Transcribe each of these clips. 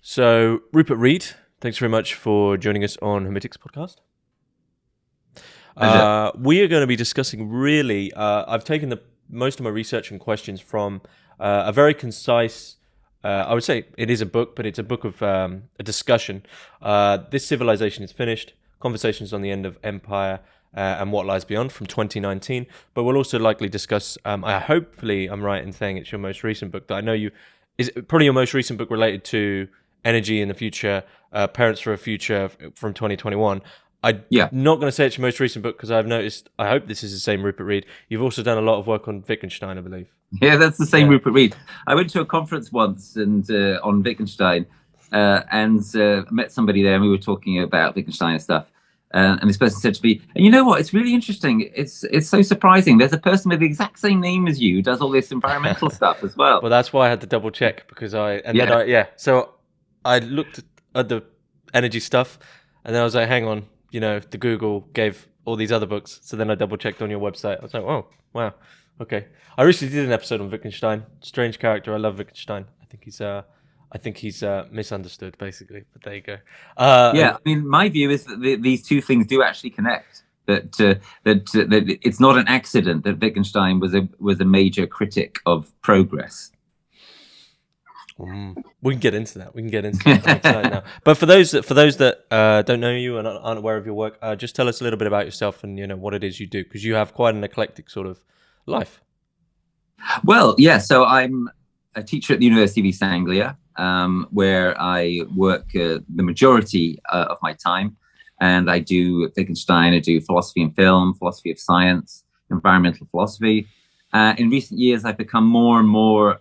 So, Rupert Read, thanks very much for joining us on Hermitix podcast. We are going to be discussing I've taken most of my research and questions from a very concise, I would say it is a book, but it's a book of a discussion. This Civilization is finished, Conversations on the End of Empire and What Lies Beyond from 2019. But we'll also likely discuss, hopefully I'm right in saying it's your most recent book that I know is probably your most recent book related to energy in the future, Parents for a Future from 2021. I'm not going to say it's your most recent book because I've noticed, I hope this is the same Rupert Read. You've also done a lot of work on Wittgenstein, I believe. Yeah, that's the same Rupert Read. I went to a conference once and on Wittgenstein and met somebody there, and we were talking about Wittgenstein and stuff. And this person said to me, and you know what, it's really interesting. It's so surprising. There's a person with the exact same name as you who does all this environmental stuff as well. Well, that's why I had to double check because So I looked at the energy stuff and then I was like, hang on, the Google gave all these other books. So then I double checked on your website. I was like, oh, wow. Okay. I recently did an episode on Wittgenstein. Strange character. I love Wittgenstein. I think he's misunderstood, basically. But there you go. I mean, my view is that these two things do actually connect. That it's not an accident that Wittgenstein was a major critic of progress. We can get into that. Now. But for those that don't know you and aren't aware of your work, just tell us a little bit about yourself and what it is you do, because you have quite an eclectic sort of life. Well, yeah. So I'm a teacher at the University of East Anglia, where I work the majority of my time, and I do Wittgenstein. I do philosophy and film, philosophy of science, environmental philosophy. In recent years, I've become more and more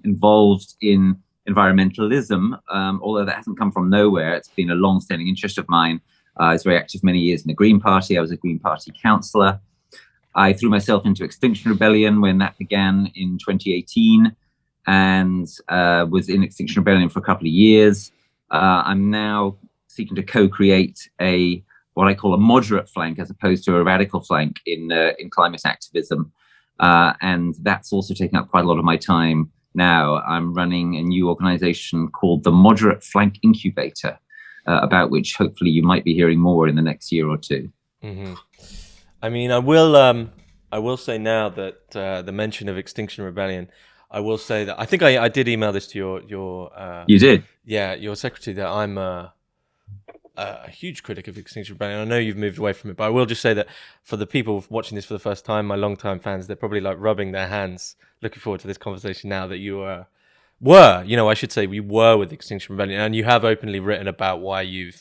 involved in environmentalism, although that hasn't come from nowhere. It's been a long-standing interest of mine. I was very active many years in the Green Party. I was a Green Party councillor. I threw myself into Extinction Rebellion when that began in 2018 and was in Extinction Rebellion for a couple of years. I'm now seeking to co-create what I call a moderate flank as opposed to a radical flank in climate activism. And that's also taking up quite a lot of my time now. I'm running a new organization called the Moderate Flank Incubator, about which hopefully you might be hearing more in the next year or two. Mm-hmm. I mean, I will say now that the mention of Extinction Rebellion, I will say that I think I did email this to your you did? Yeah, your secretary, that I'm a huge critic of Extinction Rebellion. I know you've moved away from it, but I will just say that for the people watching this for the first time, my long-time fans, they're probably like rubbing their hands, looking forward to this conversation now that you I should say we were with Extinction Rebellion, and you have openly written about why you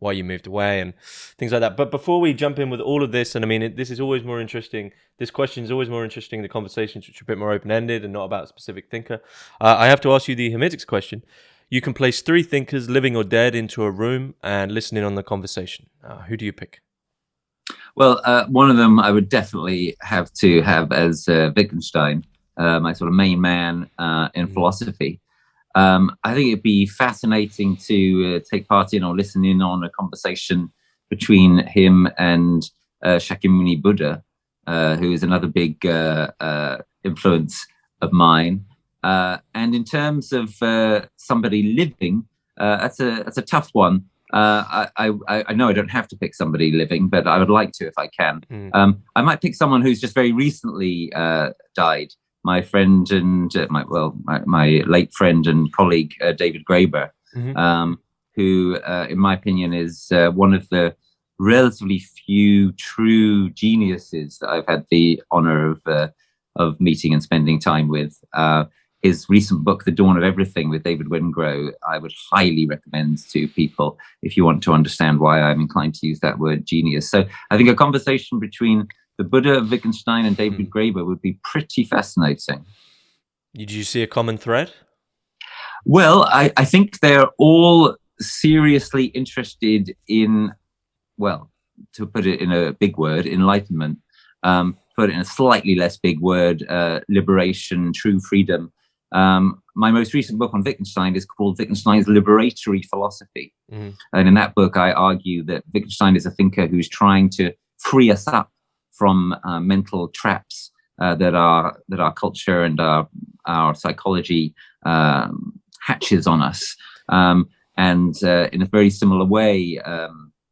moved away and things like that. But before we jump in with all of this, and I mean, this is always more interesting. This question is always more interesting. The conversations which are a bit more open-ended and not about a specific thinker. I have to ask you the Hermitix question. You can place 3 thinkers, living or dead, into a room and listen in on the conversation. Who do you pick? Well, one of them I would definitely have to have as Wittgenstein, my sort of main man in philosophy. I think it'd be fascinating to take part in or listen in on a conversation between him and Shakyamuni Buddha, who is another big influence of mine. And in terms of somebody living, that's a tough one. I know I don't have to pick somebody living, but I would like to if I can. I might pick someone who's just very recently died. My friend and my late friend and colleague David Graeber, who, in my opinion, is one of the relatively few true geniuses that I've had the honor of meeting and spending time with. His recent book, The Dawn of Everything, with David Wengrow, I would highly recommend to people if you want to understand why I'm inclined to use that word genius. So I think a conversation between the Buddha of Wittgenstein and David Graeber would be pretty fascinating. Did you see a common thread? Well, I think they're all seriously interested in, well, to put it in a big word, enlightenment. Put it in a slightly less big word, liberation, true freedom. My most recent book on Wittgenstein is called Wittgenstein's Liberatory Philosophy. And in that book, I argue that Wittgenstein is a thinker who's trying to free us up from mental traps that our culture and our psychology hatches on us. And in a very similar way,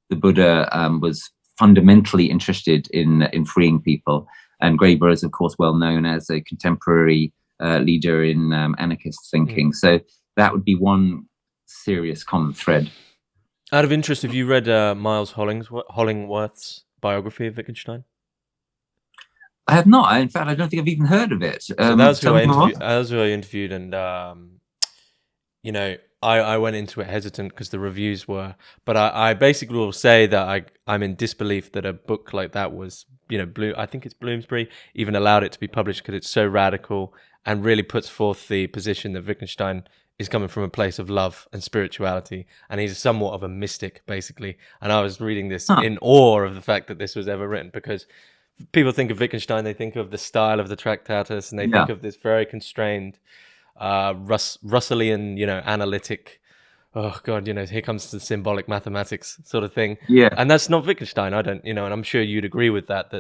the Buddha was fundamentally interested in freeing people. And Graeber is, of course, well known as a contemporary leader in anarchist thinking. So that would be one serious common thread. Out of interest, have you read Miles Hollingworth's biography of Wittgenstein? I have not. In fact, I don't think I've even heard of it. So that was who I interviewed, and you know, I went into it hesitant because the reviews were, but I basically will say that I'm in disbelief that a book like that was, you know, I think it's Bloomsbury even allowed it to be published, because it's so radical and really puts forth the position that Wittgenstein is coming from a place of love and spirituality, and he's somewhat of a mystic, basically. And I was reading this in awe of the fact that this was ever written, because people think of Wittgenstein, they think of the style of the Tractatus, and they think of this very constrained, Russellian, you know, analytic, oh God, you know, here comes the symbolic mathematics sort of thing. Yeah. And that's not Wittgenstein. I don't, you know, and I'm sure you'd agree with that,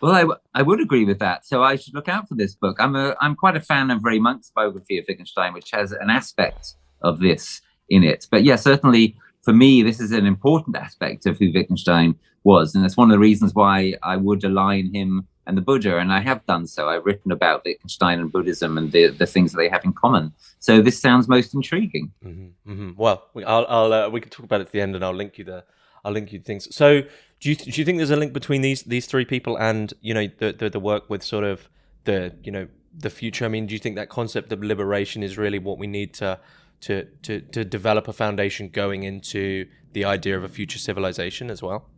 Well, I would agree with that. So I should look out for this book. I'm quite a fan of Ray Monk's biography of Wittgenstein, which has an aspect of this in it. But yeah, certainly for me, this is an important aspect of who Wittgenstein was. And that's one of the reasons why I would align him and the Buddha. And I have done so. I've written about Wittgenstein and Buddhism and the things that they have in common. So this sounds most intriguing. Well, we can talk about it at the end, and I'll link you things. So do you think there's a link between these three people and, you know, the work with sort of the, you know, the future? I mean, do you think that concept of liberation is really what we need to develop a foundation going into the idea of a future civilization as well?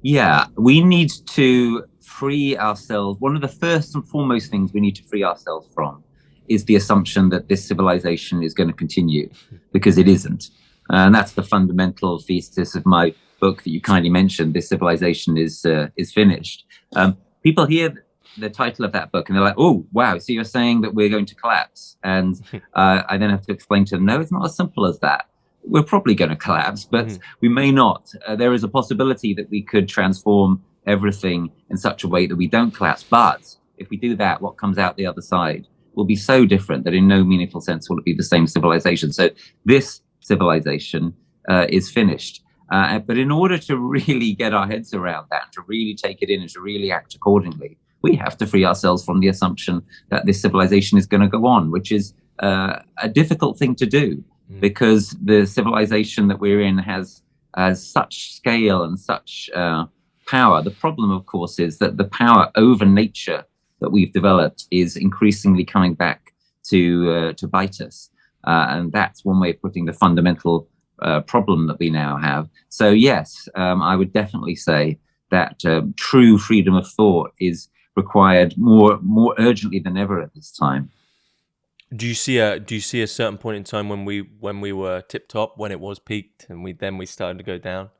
Yeah, we need to free ourselves. One of the first and foremost things we need to free ourselves from is the assumption that this civilization is going to continue, because it isn't. And that's the fundamental thesis of my book that you kindly mentioned. This civilization is finished. People hear the title of that book and they're like, oh, wow, so you're saying that we're going to collapse? And I then have to explain to them, no, it's not as simple as that. We're probably going to collapse, but we may not. There is a possibility that we could transform everything in such a way that we don't collapse. But if we do that, what comes out the other side will be so different that in no meaningful sense will it be the same civilization. So this civilization is finished. But in order to really get our heads around that, to really take it in and to really act accordingly, we have to free ourselves from the assumption that this civilization is going to go on, which is a difficult thing to do. Because the civilization that we're in has such scale and such power. The problem, of course, is that the power over nature that we've developed is increasingly coming back to bite us. And that's one way of putting the fundamental problem that we now have. So, yes, I would definitely say that true freedom of thought is required more urgently than ever at this time. Do you see a certain point in time when we were tip top, when it was peaked, and we started to go down?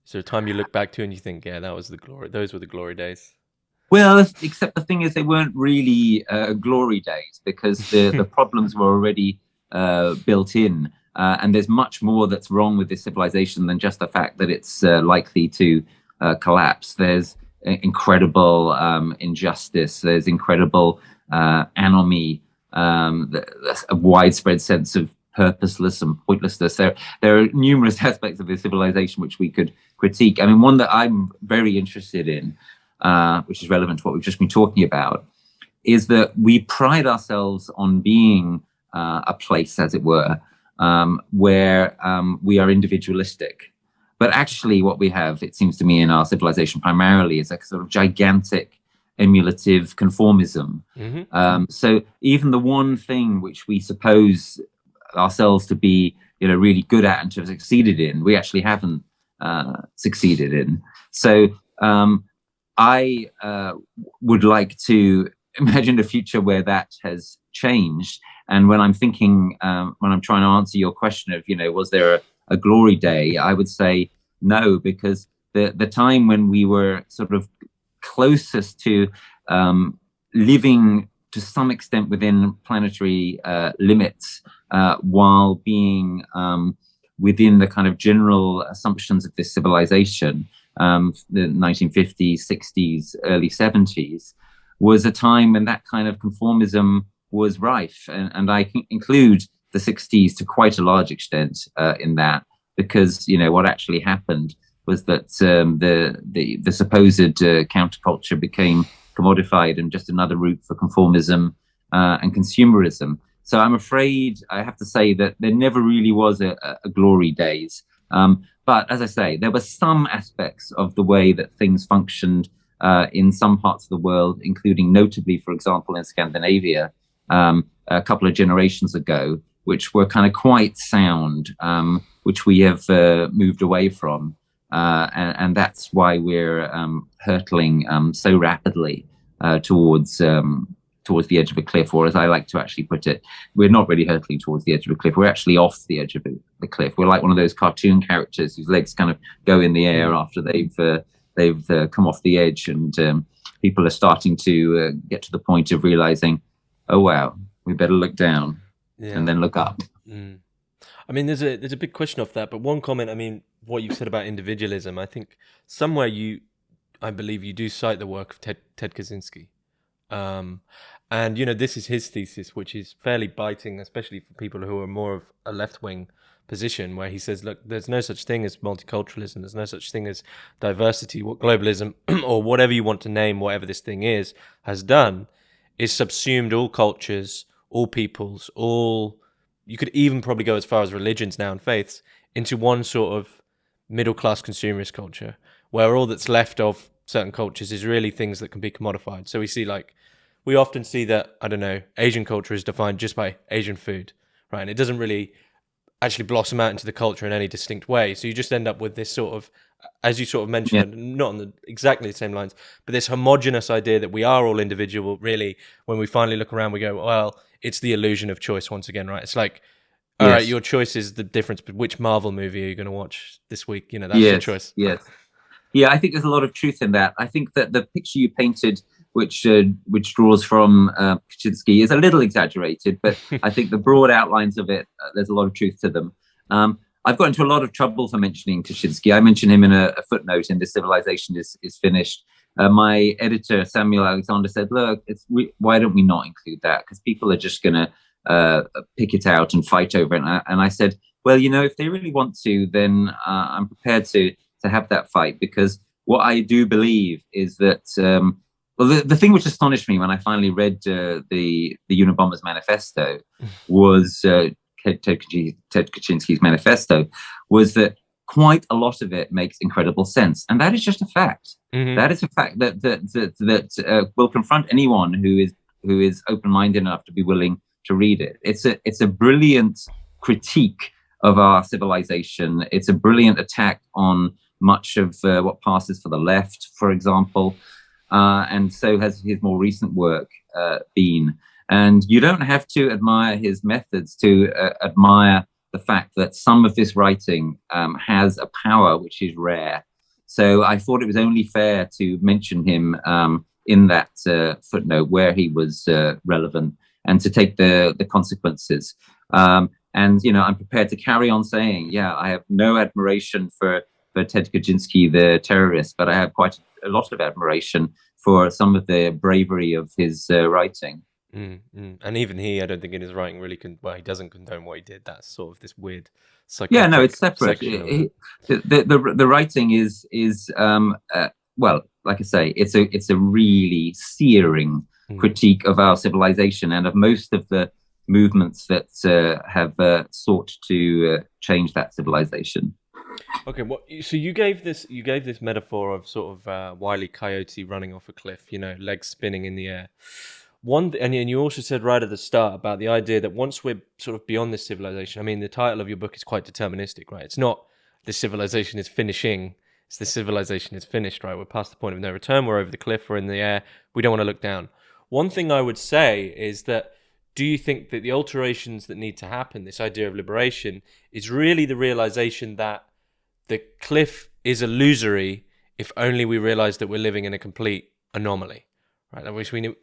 Is there a time you look back to and you think, yeah, that was the glory? Those were the glory days. Well, except the thing is, they weren't really glory days, because the problems were already built in, and there's much more that's wrong with this civilization than just the fact that it's likely to collapse. There's incredible injustice. There's incredible anomie. A widespread sense of purposeless and pointlessness. There are numerous aspects of this civilization which we could critique. I mean, one that I'm very interested in, which is relevant to what we've just been talking about, is that we pride ourselves on being a place, as it were, where we are individualistic. But actually what we have, it seems to me, in our civilization primarily is a sort of gigantic emulative conformism. So even the one thing which we suppose ourselves to be, you know, really good at and to have succeeded in, we actually haven't succeeded in. So I would like to imagine a future where that has changed. And when I'm thinking, when I'm trying to answer your question of, you know, was there a glory day, I would say no, because the time when we were sort of closest to living to some extent within planetary limits, while being within the kind of general assumptions of this civilization, the 1950s, 60s, early 70s, was a time when that kind of conformism was rife. And I include the 60s to quite a large extent in that, because what actually happened was that the supposed counterculture became commodified and just another route for conformism and consumerism. So I'm afraid I have to say that there never really was a glory days. But as I say, there were some aspects of the way that things functioned in some parts of the world, including notably, for example, in Scandinavia, a couple of generations ago, which were kind of quite sound, which we have moved away from. And that's why we're hurtling so rapidly towards the edge of a cliff, or as I like to actually put it, we're not really hurtling towards the edge of a cliff. We're actually off the edge of the cliff. We're like one of those cartoon characters whose legs kind of go in the air after they've come off the edge, and people are starting to get to the point of realizing, oh wow, we better look down and then look up. I mean, there's a big question off that, but one comment, I mean, what you've said about individualism, I think somewhere I believe you do cite the work of Ted Kaczynski. And, this is his thesis, which is fairly biting, especially for people who are more of a left-wing position, where he says, look, there's no such thing as multiculturalism. There's no such thing as diversity. What globalism or whatever you want to name, whatever this thing is, has done is subsumed all cultures, all peoples, you could even probably go as far as religions now and faiths, into one sort of middle-class consumerist culture, where all that's left of certain cultures is really things that can be commodified. So we often see that, I don't know, Asian culture is defined just by Asian food, right? And it doesn't really actually blossom out into the culture in any distinct way. So you just end up with this sort of, as you sort of mentioned, not on exactly the same lines, but this homogenous idea that we are all individual. Really, when we finally look around, we go, well, it's the illusion of choice once again, right? It's like, all right, your choice is the difference, but which Marvel movie are you going to watch this week? That's your choice. Yes. Yeah, I think there's a lot of truth in that. I think that the picture you painted, which draws from Kaczynski, is a little exaggerated, but I think the broad outlines of it, there's a lot of truth to them. I've got into a lot of trouble for mentioning Kaczynski. I mentioned him in a footnote in This Civilization is Finished. My editor, Samuel Alexander, said, look, why don't we not include that? Because people are just going to pick it out and fight over it. And I said, well, if they really want to, then I'm prepared to have that fight, because what I do believe is that, the thing which astonished me when I finally read the Unabomber's manifesto was Ted Kaczynski's manifesto, was that quite a lot of it makes incredible sense, and that is just a fact. That is a fact that will confront anyone who is open-minded enough to be willing to read it. It's a brilliant critique of our civilization. It's a brilliant attack on much of what passes for the left, for example, and so has his more recent work been. And you don't have to admire his methods to admire the fact that some of this writing has a power which is rare. So I thought it was only fair to mention him in that footnote where he was relevant, and to take the consequences. And I'm prepared to carry on saying, I have no admiration for Ted Kaczynski, the terrorist, but I have quite a lot of admiration for some of the bravery of his writing. And even he, I don't think in his writing really he doesn't condone what he did. That's sort of this weird it's separate. The writing is well, like I say, it's a really searing critique of our civilization and of most of the movements that have sought to change that civilization. Okay, so you gave this metaphor of sort of Wile E. Coyote running off a cliff, legs spinning in the air. And you also said right at the start about the idea that once we're sort of beyond this civilization, I mean, the title of your book is quite deterministic, right? It's not the civilization is finishing, it's the civilization is finished, right? We're past the point of no return, we're over the cliff, we're in the air, we don't want to look down. One thing I would say is that, do you think that the alterations that need to happen, this idea of liberation, is really the realization that the cliff is illusory if only we realize that we're living in a complete anomaly? Right,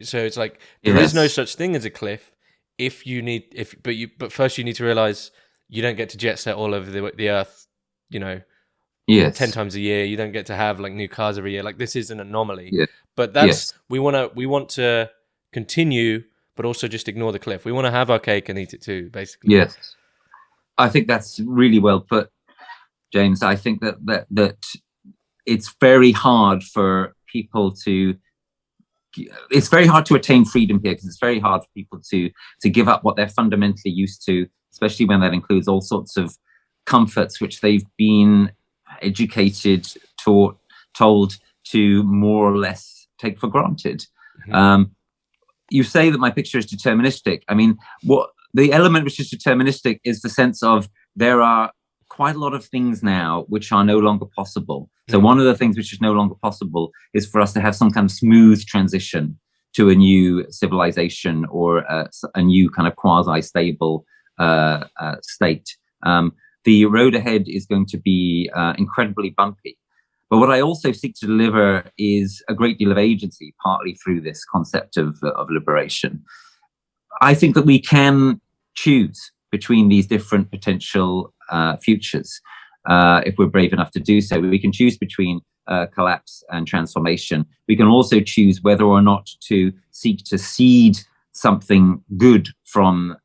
so it's like there is no such thing as a cliff. But first you need to realize you don't get to jet set all over the earth, 10 times a year. You don't get to have like new cars every year. Like, this is an anomaly. But we want to continue, but also just ignore the cliff. We want to have our cake and eat it too, basically. Yes, I think that's really well put, James. I think that it's very hard for people to. It's very hard to attain freedom here, because it's very hard for people to give up what they're fundamentally used to, especially when that includes all sorts of comforts which they've been educated, taught, told to more or less take for granted. You say that my picture is deterministic. I mean, what the element which is deterministic is the sense of there are quite a lot of things now which are no longer possible. So one of the things which is no longer possible is for us to have some kind of smooth transition to a new civilization or a new kind of quasi-stable state. The road ahead is going to be incredibly bumpy. But what I also seek to deliver is a great deal of agency, partly through this concept of liberation. I think that we can choose between these different potential futures, if we're brave enough to do so. We can choose between collapse and transformation. We can also choose whether or not to seek to seed something good from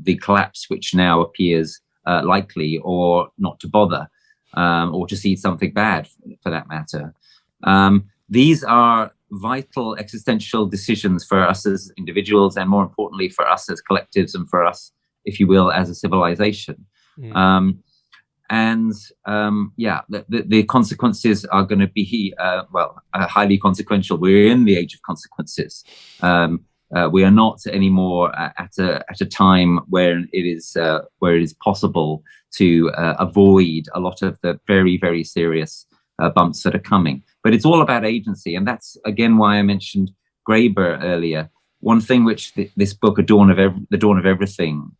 the collapse, which now appears likely, or not to bother, or to seed something bad, for that matter. These are vital existential decisions for us as individuals, and more importantly for us as collectives, and for us, if you will, as a civilization. The consequences are going to be highly consequential. We're in the age of consequences. We are not anymore at a time where it is possible to avoid a lot of the very, very serious bumps that are coming. But it's all about agency, and that's again why I mentioned Graeber earlier. One thing which this book, The Dawn of Everything,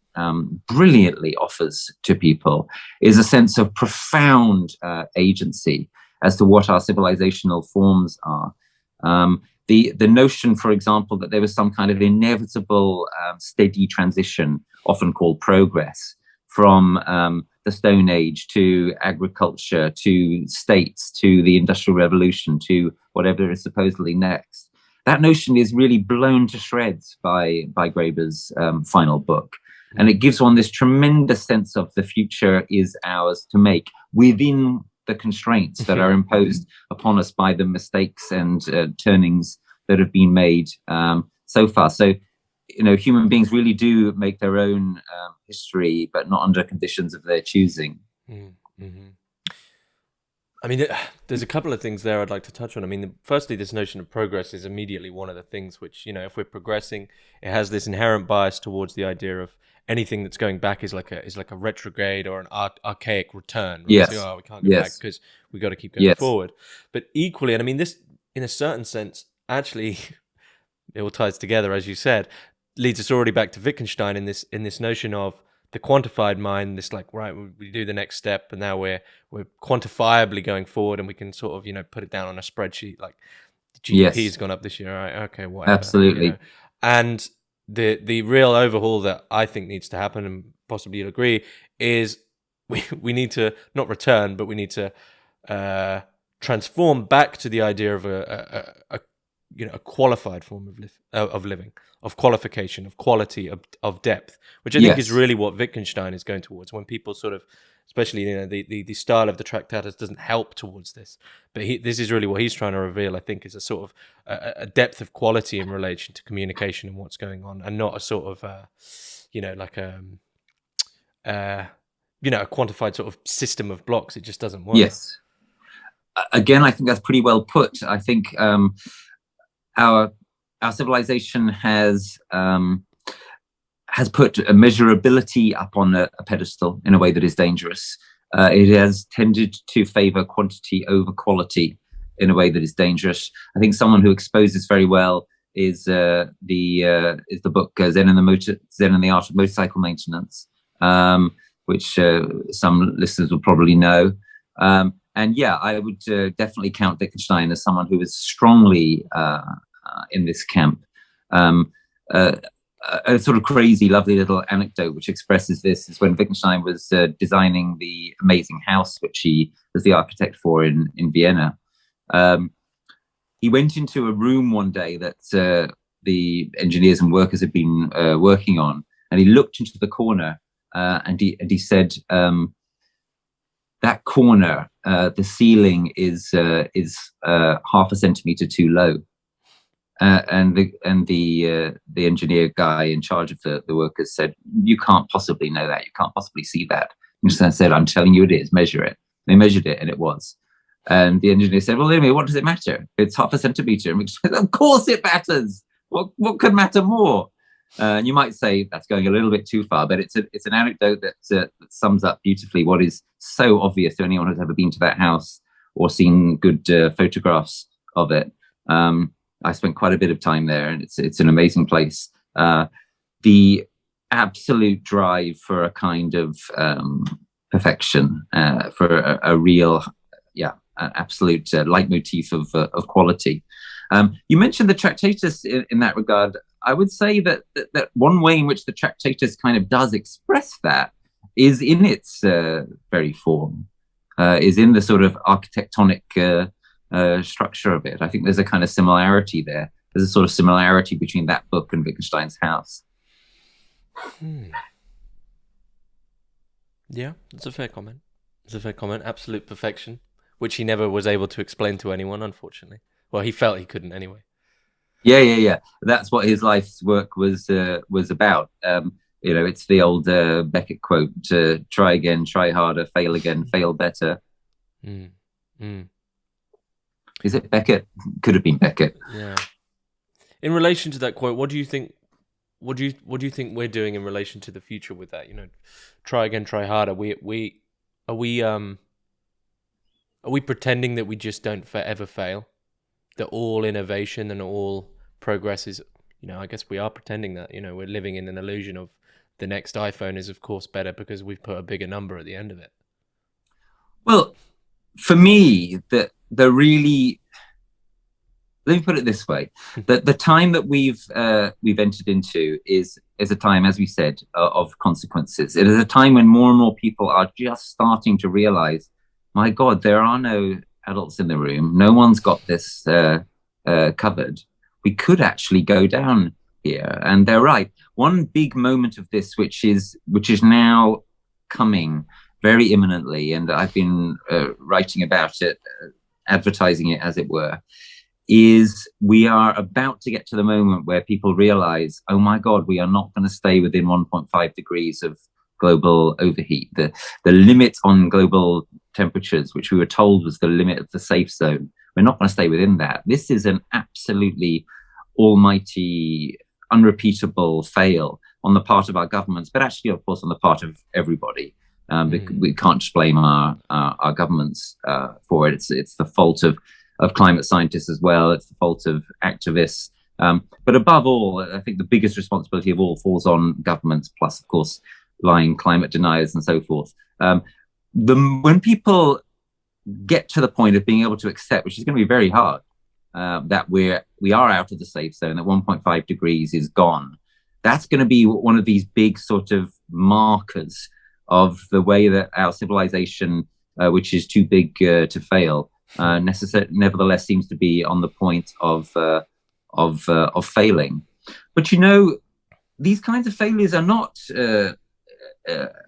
brilliantly offers to people is a sense of profound agency as to what our civilizational forms are. The notion, for example, that there was some kind of inevitable steady transition, often called progress, from the Stone Age to agriculture, to states, to the Industrial Revolution, to whatever is supposedly next. That notion is really blown to shreds by Graeber's final book. And it gives one this tremendous sense of the future is ours to make within the constraints that are imposed upon us by the mistakes and turnings that have been made so far. So, human beings really do make their own history, but not under conditions of their choosing. I mean, there's a couple of things there I'd like to touch on. I mean, firstly, this notion of progress is immediately one of the things which, if we're progressing, it has this inherent bias towards the idea of anything that's going back is like a retrograde or an archaic return. Right? Yes. So, we can't go back because we got to keep going forward. But equally, and I mean, this, in a certain sense, actually, it all ties together, as you said, leads us already back to Wittgenstein in this notion of the quantified mind, this like, right, we do the next step, and now we're quantifiably going forward, and we can sort of, put it down on a spreadsheet, like the GDP has gone up this year, right? Okay, whatever. Absolutely. And the real overhaul that I think needs to happen, and possibly you'll agree, is we need to not return, but we need to transform back to the idea of a qualified form of living, of qualification, of quality, of depth, which I think is really what Wittgenstein is going towards. When people sort of, especially the style of the Tractatus doesn't help towards this, but this is really what he's trying to reveal. I think is a sort of a depth of quality in relation to communication and what's going on, and not a sort of a quantified sort of system of blocks. It just doesn't work. Yes. Again, I think that's pretty well put. I think our civilization has put a measurability up on a pedestal in a way that is dangerous. It has tended to favor quantity over quality in a way that is dangerous. I think someone who exposes very well is the book Zen and the Art of Motorcycle Maintenance, which some listeners will probably know. And I would definitely count Wittgenstein as someone who is strongly in this camp. A sort of crazy, lovely little anecdote which expresses this is when Wittgenstein was designing the amazing house which he was the architect for in Vienna. He went into a room one day that the engineers and workers had been working on, and he looked into the corner and he said, that corner, the ceiling is half a centimeter too low. And the engineer guy in charge of the workers said, "You can't possibly know that. You can't possibly see that." And I said, "I'm telling you, it is. Measure it." They measured it, and it was. And the engineer said, "Well, anyway, what does it matter? It's half a centimeter." And we said, "Of course it matters. What could matter more?" And you might say that's going a little bit too far, but it's an anecdote that sums up beautifully what is so obvious to anyone who's ever been to that house or seen good photographs of it. I spent quite a bit of time there, and it's an amazing place. The absolute drive for a kind of perfection, for a real, absolute leitmotif of quality. You mentioned the Tractatus in that regard. I would say that one way in which the Tractatus kind of does express that is in its very form, is in the sort of architectonic structure of it. I think there's a kind of similarity there. There's a sort of similarity between that book and Wittgenstein's house. Yeah, that's a fair comment. It's a fair comment. Absolute perfection, which he never was able to explain to anyone, unfortunately. Well, he felt he couldn't anyway. Yeah. That's what his life's work was about. It's the old Beckett quote: "Try again, try harder, fail again, fail better." Is it Beckett? Could have been Beckett. Yeah. In relation to that quote, what do you think? What do you think we're doing in relation to the future with that? Try again, try harder. Are we pretending that we just don't ever fail? That all innovation and all progress is, I guess we are pretending that. We're living in an illusion of the next iPhone is of course better because we've put a bigger number at the end of it. Well, for me, the really, let me put it this way: that the time that we've entered into is a time, as we said, of consequences. It is a time when more and more people are just starting to realize, my God, there are no adults in the room. No one's got this covered. We could actually go down here, and they're right. One big moment of this, which is now coming very imminently, and I've been writing about it, advertising it, as it were, is we are about to get to the moment where people realize, oh my God, we are not going to stay within 1.5 degrees of global overheat. The limit on global temperatures, which we were told was the limit of the safe zone, we're not going to stay within that. This is an absolutely almighty, unrepeatable fail on the part of our governments, but actually, of course, on the part of everybody. We can't just blame our governments for it. It's the fault of climate scientists as well. It's the fault of activists. But above all, I think the biggest responsibility of all falls on governments, plus, of course, lying climate deniers and so forth. When people get to the point of being able to accept, which is going to be very hard, that we are out of the safe zone, that 1.5 degrees is gone, that's going to be one of these big sort of markers of the way that our civilization, which is too big to fail, nevertheless seems to be on the point of failing. But these kinds of failures are not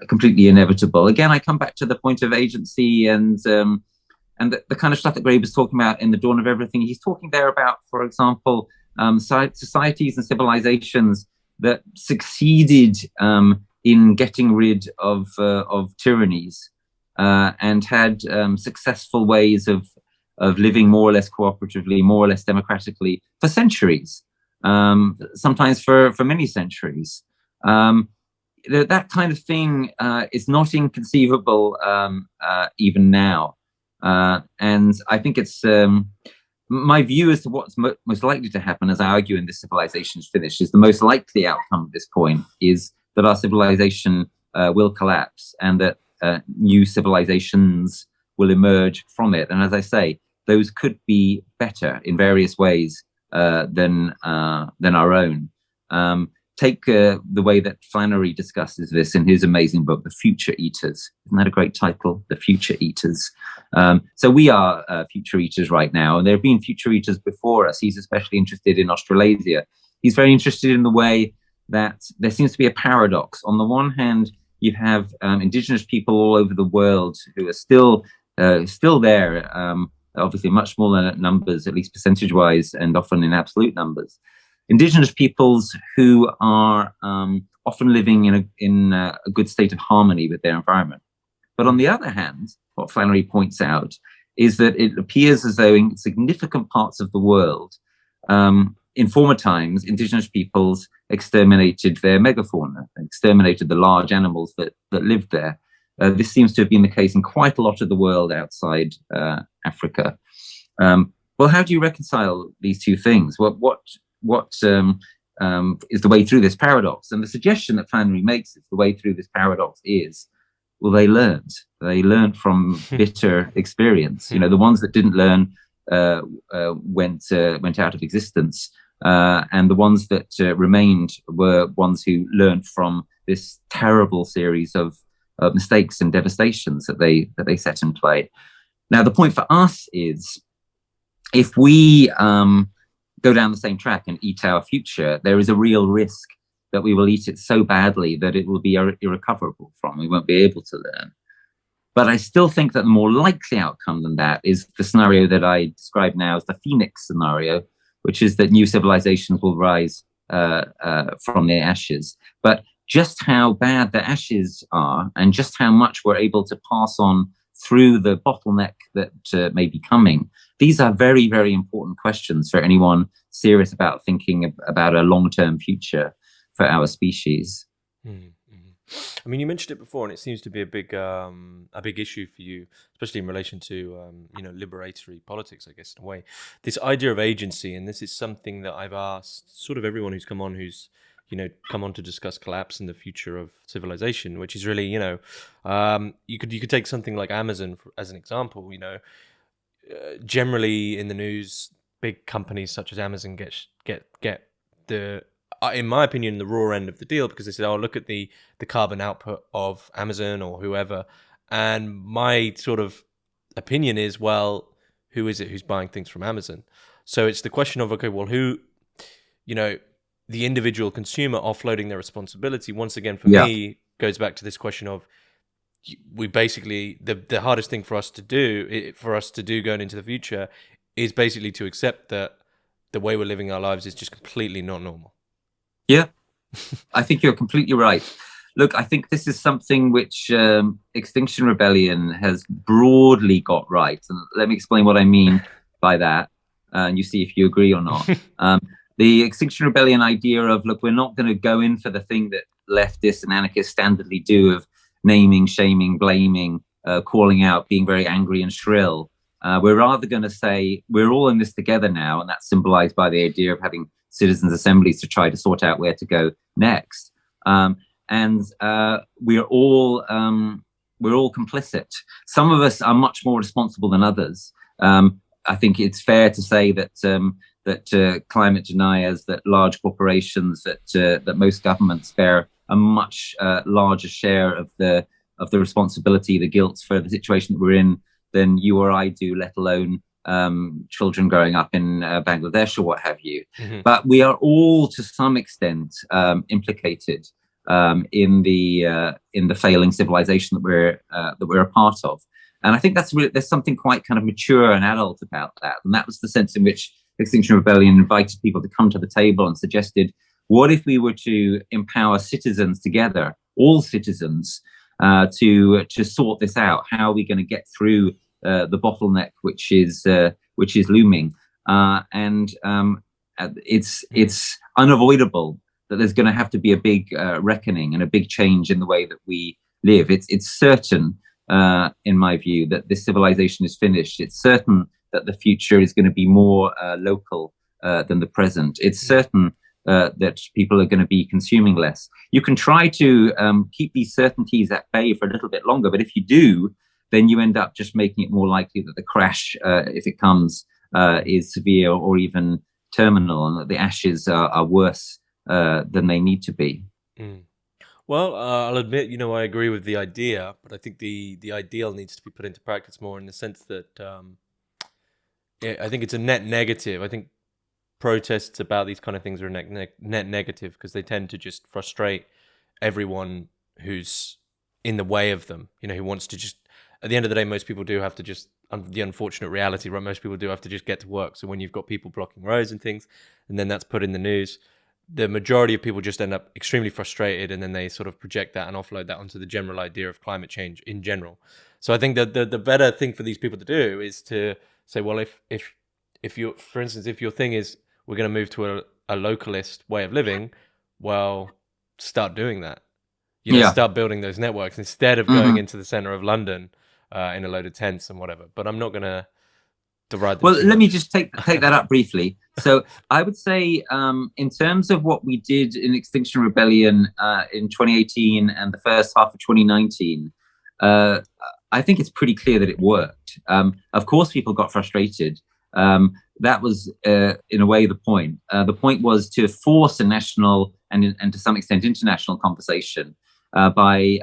completely inevitable. Again, I come back to the point of agency and the kind of stuff that Gray was talking about in The Dawn of Everything. He's talking there about, for example, societies and civilizations that succeeded in getting rid of tyrannies and had successful ways of living more or less cooperatively, more or less democratically for centuries, sometimes for many centuries. That kind of thing is not inconceivable even now. And I think it's my view as to what's most likely to happen, as I argue in this Civilization's Finish, is the most likely outcome at this point is that our civilization will collapse and that new civilizations will emerge from it. And as I say, those could be better in various ways than our own. Take the way that Flannery discusses this in his amazing book, The Future Eaters. Isn't that a great title? The Future Eaters. So we are future eaters right now, and there have been future eaters before us. He's especially interested in Australasia. he's very interested in the way that there seems to be a paradox. On the one hand, you have indigenous people all over the world who are still there, obviously much smaller numbers, at least percentage-wise, and often in absolute numbers. Indigenous peoples who are often living in a good state of harmony with their environment. But on the other hand, what Flannery points out is that it appears as though in significant parts of the world, in former times, indigenous peoples exterminated their megafauna, exterminated the large animals that lived there. This seems to have been the case in quite a lot of the world outside Africa. Well, how do you reconcile these two things? What is the way through this paradox? And the suggestion that Flannery makes is the way through this paradox is, well, they learned from bitter experience. The ones that didn't learn went out of existence, and the ones that remained were ones who learned from this terrible series of mistakes and devastations that they set in play. Now, the point for us is, if we go down the same track and eat our future, there is a real risk that we will eat it so badly that it will be irrecoverable from. We won't be able to learn. But I still think that the more likely outcome than that is the scenario that I describe now as the Phoenix scenario, which is that new civilizations will rise from their ashes. But just how bad the ashes are and just how much we're able to pass on through the bottleneck that may be coming, these are very, very important questions for anyone serious about thinking about a long-term future for our species. I mean, you mentioned it before, and it seems to be a big issue for you, especially in relation to liberatory politics, I guess, in a way. This idea of agency, and this is something that I've asked sort of everyone who's come on, come on to discuss collapse and the future of civilization, which is really, you could take something like Amazon as an example. Generally in the news, big companies such as Amazon get the, in my opinion, the raw end of the deal, because they said, "Oh, look at the carbon output of Amazon or whoever." And my sort of opinion is, well, who is it who's buying things from Amazon? So it's the question of, okay, well, who, the individual consumer offloading their responsibility. Once again, for me, goes back to this question of, we basically, the hardest thing for us to do going into the future is basically to accept that the way we're living our lives is just completely not normal. Yeah, I think you're completely right. Look, I think this is something which Extinction Rebellion has broadly got right. And let me explain what I mean by that, and you see if you agree or not. The Extinction Rebellion idea of, look, we're not going to go in for the thing that leftists and anarchists standardly do of naming, shaming, blaming, calling out, being very angry and shrill. We're rather going to say, we're all in this together now, and that's symbolized by the idea of having citizens' assemblies to try to sort out where to go next. And we're all complicit. Some of us are much more responsible than others. I think it's fair to say that climate deniers, that large corporations, that most governments bear a much larger share of the responsibility, the guilt for the situation that we're in than you or I do, let alone children growing up in Bangladesh or what have you. Mm-hmm. But we are all, to some extent, implicated in the failing civilization that we're a part of. And I think there's something quite kind of mature and adult about that. And that was the sense in which Extinction Rebellion invited people to come to the table and suggested, what if we were to empower citizens together, all citizens, to sort this out? How are we going to get through the bottleneck which is looming? It's unavoidable that there's going to have to be a big reckoning and a big change in the way that we live. It's certain, in my view, that this civilization is finished. It's certain that the future is going to be more local than the present. It's certain that people are going to be consuming less. You can try to keep these certainties at bay for a little bit longer, but if you do, then you end up just making it more likely that the crash, if it comes, is severe or even terminal, and that the ashes are worse than they need to be. Mm. Well, I'll admit, I agree with the idea, but I think the ideal needs to be put into practice more, in the sense that I think it's a net negative. I think protests about these kind of things are net negative because they tend to just frustrate everyone who's in the way of them, who wants to just, at the end of the day, most people do have to just, the unfortunate reality, right? Most people do have to just get to work. So when you've got people blocking roads and things, and then that's put in the news, the majority of people just end up extremely frustrated, and then they sort of project that and offload that onto the general idea of climate change in general. So I think that the better thing for these people to do is to say, well, if you, for instance, if your thing is we're going to move to a localist way of living, well, start doing that. Start building those networks instead of going into the center of London in a load of tents and whatever. But I'm not going to deride them. Well, let me just take that up briefly. So I would say in terms of what we did in Extinction Rebellion in 2018 and the first half of 2019, I think it's pretty clear that it worked. Of course, people got frustrated. That was, in a way, the point. The point was to force a national and to some extent international conversation by,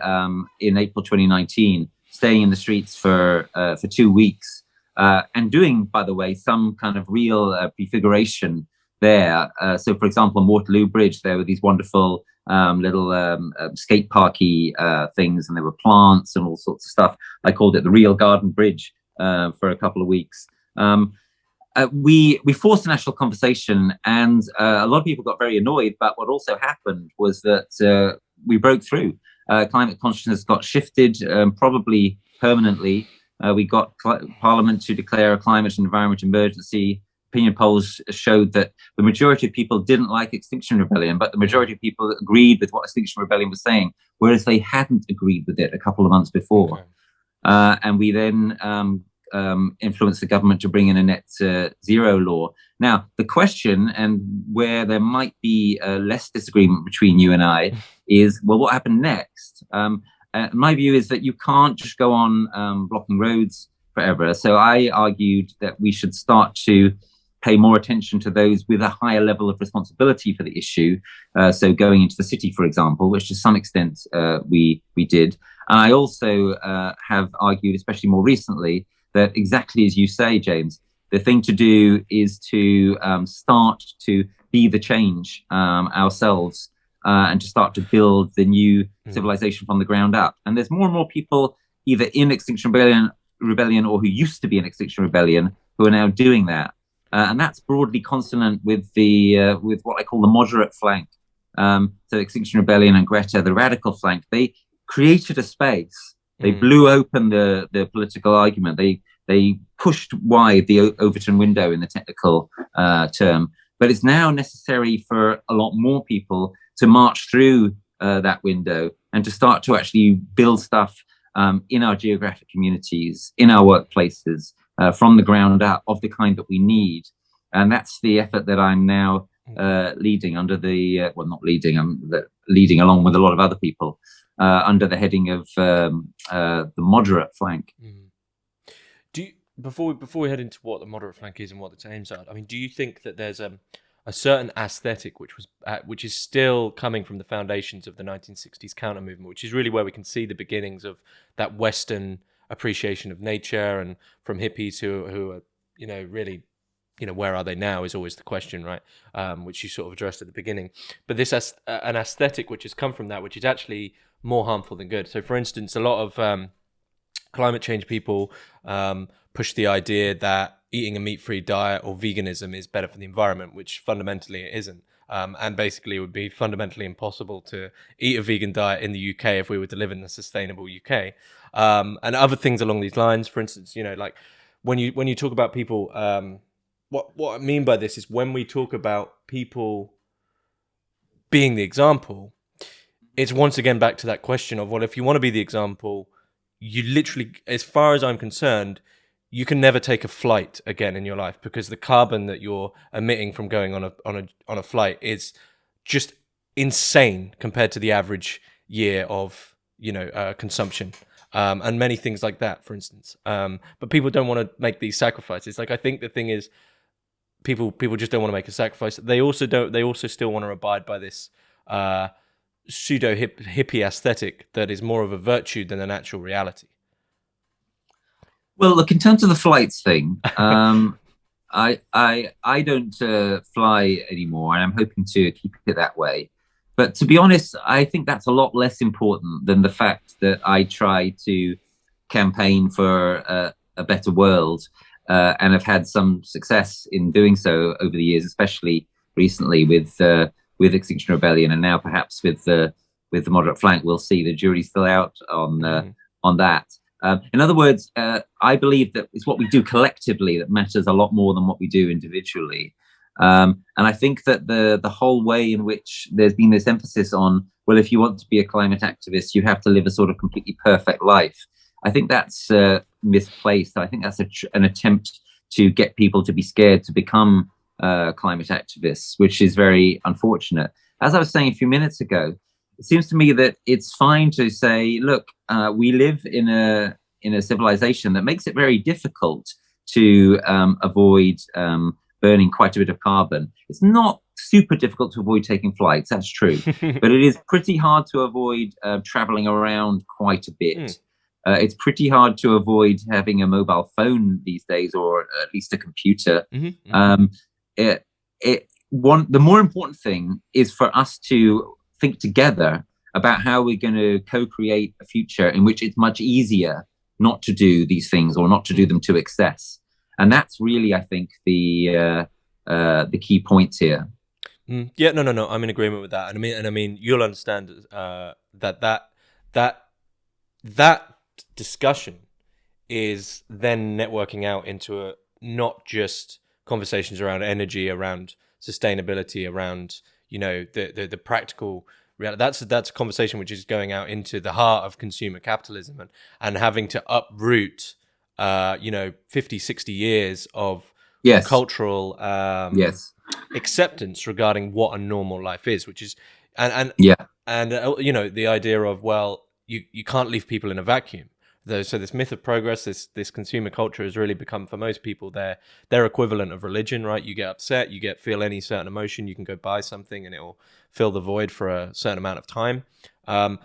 in April 2019, staying in the streets for 2 weeks and doing, by the way, some kind of real prefiguration there. So, for example, on Waterloo Bridge, there were these wonderful little skate parky things, and there were plants and all sorts of stuff. I called it the Real Garden Bridge for a couple of weeks. We forced a national conversation, and a lot of people got very annoyed. But what also happened was that we broke through. Climate consciousness got shifted, probably permanently. We got Parliament to declare a climate and environment emergency. Opinion polls showed that the majority of people didn't like Extinction Rebellion, but the majority of people agreed with what Extinction Rebellion was saying, whereas they hadn't agreed with it a couple of months before. Okay. And we then influenced the government to bring in a net zero law. Now, the question, and where there might be less disagreement between you and I, is, well, what happened next? My view is that you can't just go on blocking roads forever. So I argued that we should start to pay more attention to those with a higher level of responsibility for the issue. So going into the city, for example, which to some extent we did. And I also have argued, especially more recently, that exactly as you say, James, the thing to do is to start to be the change ourselves and to start to build the new civilization from the ground up. And there's more and more people either in Extinction Rebellion or who used to be in Extinction Rebellion who are now doing that. And that's broadly consonant with the with what I call the moderate flank. So Extinction Rebellion and Greta, the radical flank, they created a space. They blew open the political argument. They pushed wide the Overton window in the technical term. But it's now necessary for a lot more people to march through that window and to start to actually build stuff in our geographic communities, in our workplaces, from the ground up, of the kind that we need. And that's the effort that I'm now leading under the, well, not leading, I'm leading along with a lot of other people under the heading of the moderate flank. Do you, before we head into what the moderate flank is and what its aims are, I mean, do you think that there's a certain aesthetic which is still coming from the foundations of the 1960s counter movement, which is really where we can see the beginnings of that Western appreciation of nature, and from hippies who are, really, where are they now is always the question, right? Which you sort of addressed at the beginning. But this an aesthetic which has come from that, which is actually more harmful than good. So, for instance, a lot of climate change people push the idea that eating a meat-free diet or veganism is better for the environment, which fundamentally it isn't. And basically it would be fundamentally impossible to eat a vegan diet in the UK if we were to live in a sustainable UK. And other things along these lines, for instance, like when you talk about people, what I mean by this is when we talk about people being the example, it's once again back to that question of, well, if you want to be the example, you literally, as far as I'm concerned, you can never take a flight again in your life, because the carbon that you're emitting from going on a flight is just insane compared to the average year of consumption, and many things like that, for instance. But people don't want to make these sacrifices. Like, I think the thing is, people just don't want to make a sacrifice. They also still want to abide by this pseudo hippie aesthetic that is more of a virtue than an actual reality. Well, look, in terms of the flights thing, I don't fly anymore, and I'm hoping to keep it that way. But to be honest, I think that's a lot less important than the fact that I try to campaign for a better world, and have had some success in doing so over the years, especially recently with Extinction Rebellion, and now perhaps with the moderate flank. We'll see. The jury's still out on that. In other words, I believe that it's what we do collectively that matters a lot more than what we do individually. And I think that the whole way in which there's been this emphasis on, well, if you want to be a climate activist, you have to live a sort of completely perfect life. I think that's misplaced. I think that's an attempt to get people to be scared to become climate activists, which is very unfortunate. As I was saying a few minutes ago, it seems to me that it's fine to say, look, we live in a civilization that makes it very difficult to avoid burning quite a bit of carbon. It's not super difficult to avoid taking flights, that's true, but it is pretty hard to avoid traveling around quite a bit. It's pretty hard to avoid having a mobile phone these days, or at least a computer. The more important thing is for us to think together about how we're going to co-create a future in which it's much easier not to do these things, or not to do them to excess. And that's really, I think, the key points here. Yeah, no. I'm in agreement with that, and I mean, you'll understand that discussion is then networking out into not just conversations around energy, around sustainability, around the practical reality. That's a conversation which is going out into the heart of consumer capitalism, and having to uproot 50, 60 years of cultural acceptance regarding what a normal life is, which is and the idea of, well, you can't leave people in a vacuum. So this myth of progress, this consumer culture has really become, for most people, their equivalent of religion, right? You get upset, feel any certain emotion, you can go buy something and it will fill the void for a certain amount of time. So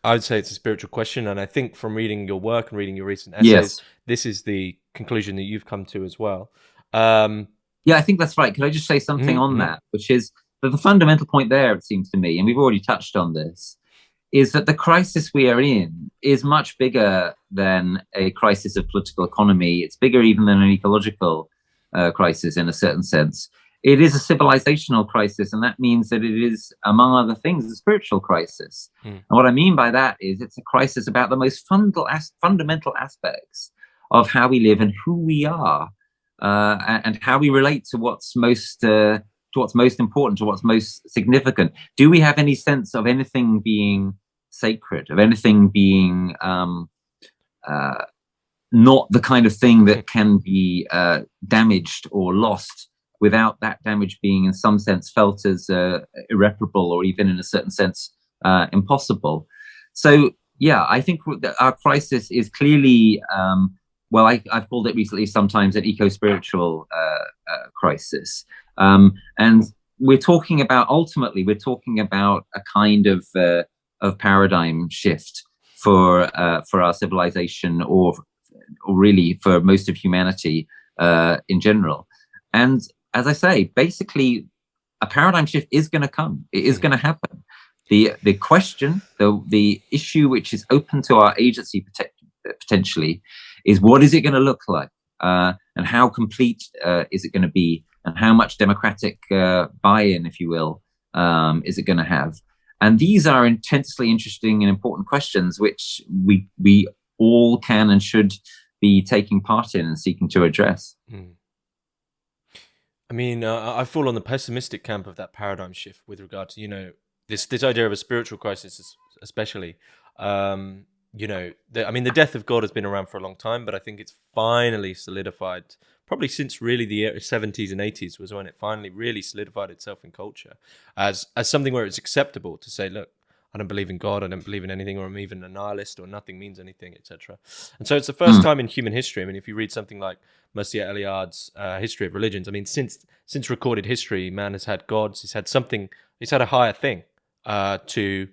I would say it's a spiritual question, and I think from reading your work and reading your recent essays, this is the conclusion that you've come to as well. I think that's right. Could I just say something on that, which is that the fundamental point there, it seems to me, and we've already touched on this, is that the crisis we are in is much bigger than a crisis of political economy. It's bigger even than an ecological crisis in a certain sense. It is a civilizational crisis, and that means that it is, among other things, a spiritual crisis. And what I mean by that is it's a crisis about the most fundamental aspects of how we live and who we are, and how we relate to what's most important, to what's most significant. Do we have any sense of anything being sacred, of anything being not the kind of thing that can be damaged or lost, without that damage being in some sense felt as irreparable, or even in a certain sense impossible? So I think that our crisis is clearly, I've called it recently sometimes an eco-spiritual crisis. And ultimately we're talking about a kind of paradigm shift for our civilization, or really for most of humanity in general. And as I say, basically, a paradigm shift is going to come. It is going to happen. The question, the issue which is open to our agency potentially, is what is it going to look like, and how complete is it going to be, and how much democratic buy-in, if you will, is it going to have? And these are intensely interesting and important questions, which we all can and should be taking part in and seeking to address. I mean, I fall on the pessimistic camp of that paradigm shift with regard to, this idea of a spiritual crisis, especially. The death of God has been around for a long time, but I think it's finally solidified, probably since really the 70s and 80s was when it finally really solidified itself in culture as something where it's acceptable to say, look, I don't believe in God, I don't believe in anything, or I'm even a nihilist, or nothing means anything, etc. And so it's the first time in human history. I mean, if you read something like Mircea Eliade's History of Religions, I mean, since recorded history, man has had gods, he's had a higher thing to,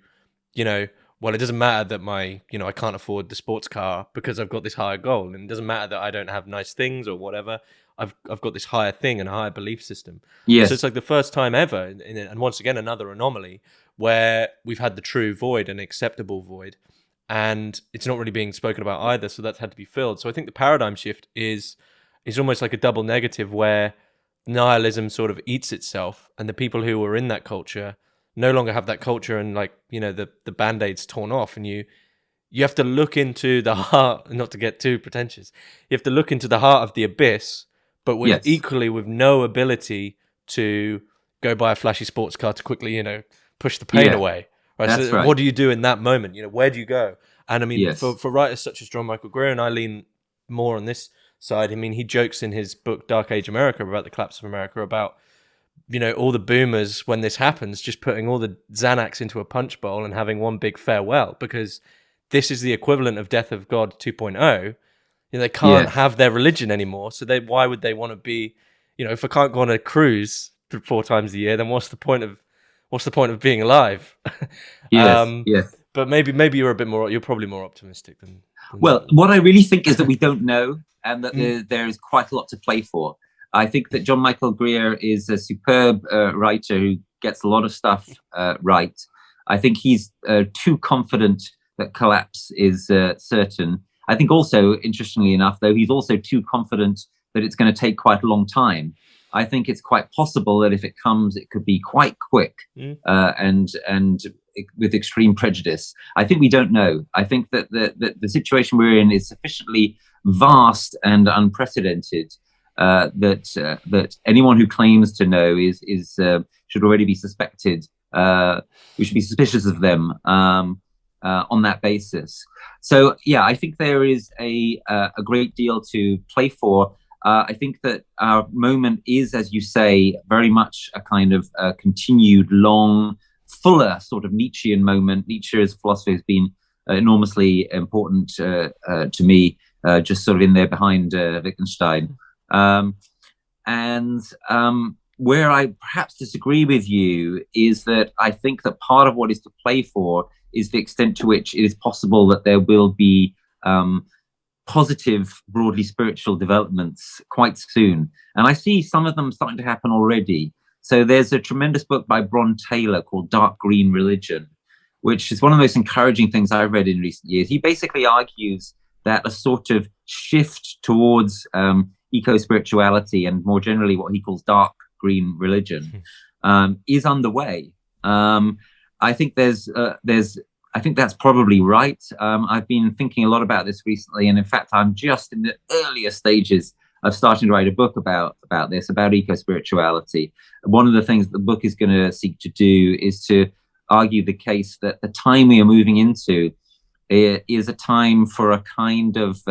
well, it doesn't matter that I can't afford the sports car because I've got this higher goal, and it doesn't matter that I don't have nice things or whatever. I've got this higher thing and a higher belief system. So it's Yes. like the first time ever, and once again another anomaly where we've had the true void, an acceptable void, and it's not really being spoken about either. So that's had to be filled. So I think the paradigm shift is almost like a double negative where nihilism sort of eats itself, and the people who were in that culture no longer have that culture, and the band-aid's torn off, and you have to look into the heart, not to get too pretentious, you have to look into the heart of the abyss, but with Yes. equally with no ability to go buy a flashy sports car to quickly push the pain Yeah. away, right? That's So right. what do you do in that moment? Where do you go? And I mean, Yes. for writers such as John Michael Greer, and I lean more on this side, I mean, he jokes in his book Dark Age America about the collapse of America, about all the boomers, when this happens, just putting all the Xanax into a punch bowl and having one big farewell, because this is the equivalent of Death of God 2.0. They can't Yes. have their religion anymore, so why would they want to be, if I can't go on a cruise 4 times a year, then what's the point of being alive? Yes. Yes. But maybe you're probably more optimistic than Well, what I really think is that we don't know, and that Mm. there is quite a lot to play for. I think that John Michael Greer is a superb writer who gets a lot of stuff right. I think he's too confident that collapse is certain. I think also, interestingly enough, though, he's also too confident that it's going to take quite a long time. I think it's quite possible that if it comes, it could be quite quick and with extreme prejudice. I think we don't know. I think that the situation we're in is sufficiently vast and unprecedented that anyone who claims to know is should already be suspected. We should be suspicious of them on that basis. So yeah, I think there is a great deal to play for. I think that our moment is, as you say, very much a kind of continued, long, fuller sort of Nietzschean moment. Nietzsche as a philosopher has been enormously important to me, just sort of in there behind Wittgenstein. Where I perhaps disagree with you is that I think that part of what is to play for is the extent to which it is possible that there will be positive, broadly spiritual developments quite soon. And I see some of them starting to happen already. So there's a tremendous book by Bron Taylor called Dark Green Religion, which is one of the most encouraging things I've read in recent years. He basically argues that a sort of shift towards eco-spirituality and more generally what he calls dark green religion is underway. I think I think that's probably right. I've been thinking a lot about this recently, and in fact, I'm just in the earlier stages of starting to write a book about this, about eco-spirituality. One of the things the book is going to seek to do is to argue the case that the time we are moving into is a time for a kind of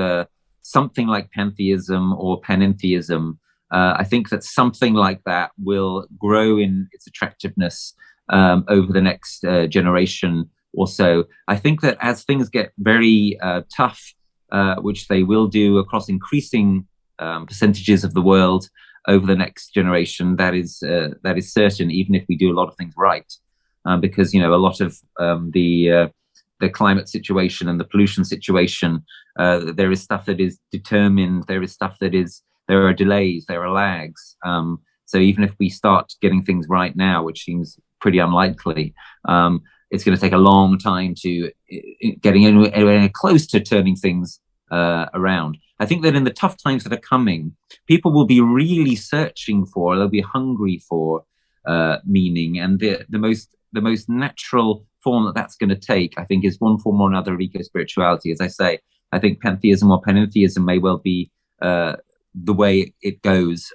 something like pantheism or panentheism. I think that something like that will grow in its attractiveness over the next generation or so. I think that as things get very tough, which they will do across increasing percentages of the world over the next generation, that is certain, even if we do a lot of things right, because a lot of the climate situation and the pollution situation, there is stuff that is determined. There is stuff there are delays, there are lags. So even if we start getting things right now, which seems pretty unlikely, it's going to take a long time to getting anywhere close to turning things around. I think that in the tough times that are coming, people will be really searching for, they'll be hungry for meaning, and the most natural form that's going to take, I think, is one form or another of eco-spirituality. As I say, I think pantheism or panentheism may well be the way it goes.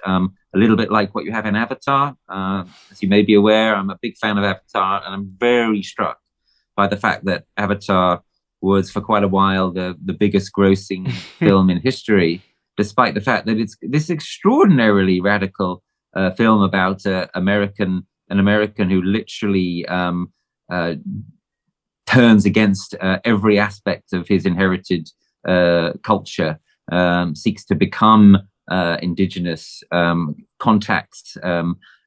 A little bit like what you have in Avatar. As you may be aware, I'm a big fan of Avatar, and I'm very struck by the fact that Avatar was for quite a while the biggest grossing film in history, despite the fact that it's this extraordinarily radical film about an American who literally turns against every aspect of his inherited culture, seeks to become indigenous, contacts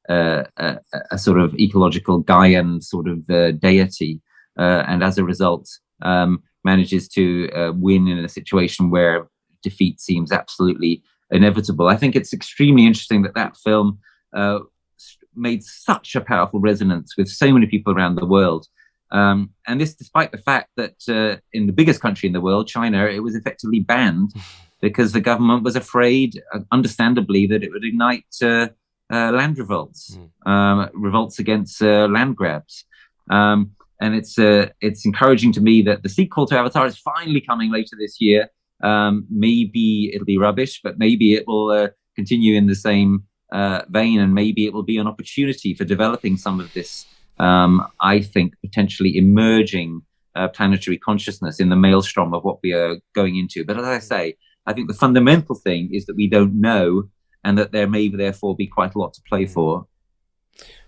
a sort of ecological Gaian sort of deity, and as a result, manages to win in a situation where defeat seems absolutely inevitable. I think it's extremely interesting that that film made such a powerful resonance with so many people around the world. And this despite the fact that in the biggest country in the world, China, it was effectively banned because the government was afraid, understandably, that it would ignite land revolts, revolts against land grabs. And it's encouraging to me that the sequel to Avatar is finally coming later this year. Maybe it'll be rubbish, but maybe it will continue in the same vein, and maybe it will be an opportunity for developing some of this, I think, potentially emerging planetary consciousness in the maelstrom of what we are going into. But as I say, I think the fundamental thing is that we don't know, and that there may therefore be quite a lot to play for.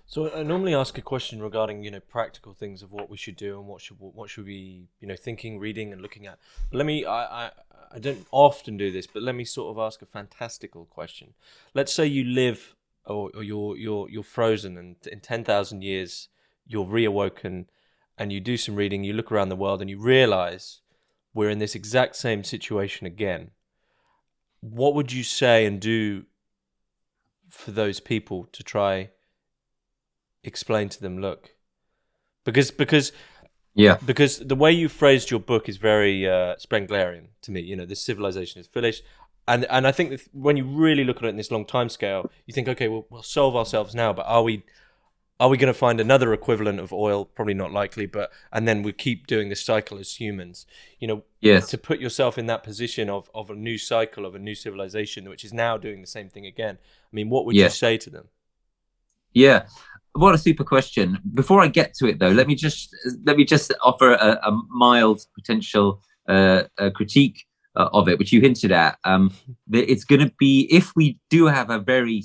So I normally ask a question regarding, practical things of what we should do and what should we, thinking, reading, and looking at. But I don't often do this, but let me sort of ask a fantastical question. Let's say you live, or you're frozen, and in 10,000 years you're reawoken, and you do some reading. You look around the world and you realize we're in this exact same situation again. What would you say and do for those people to try explain to them, look, because the way you phrased your book is very Sprenglerian to me. This civilization is finished, and I think that when you really look at it in this long time scale, you think, okay, we'll solve ourselves now, but are we going to find another equivalent of oil? Probably not likely, and then we keep doing this cycle as humans. Yes. To put yourself in that position of a new cycle, of a new civilization, which is now doing the same thing again. I mean, what would you say to them? Yeah. What a super question. Before I get to it, though, let me just offer a mild potential critique of it, which you hinted at. It's going to be, if we do have a very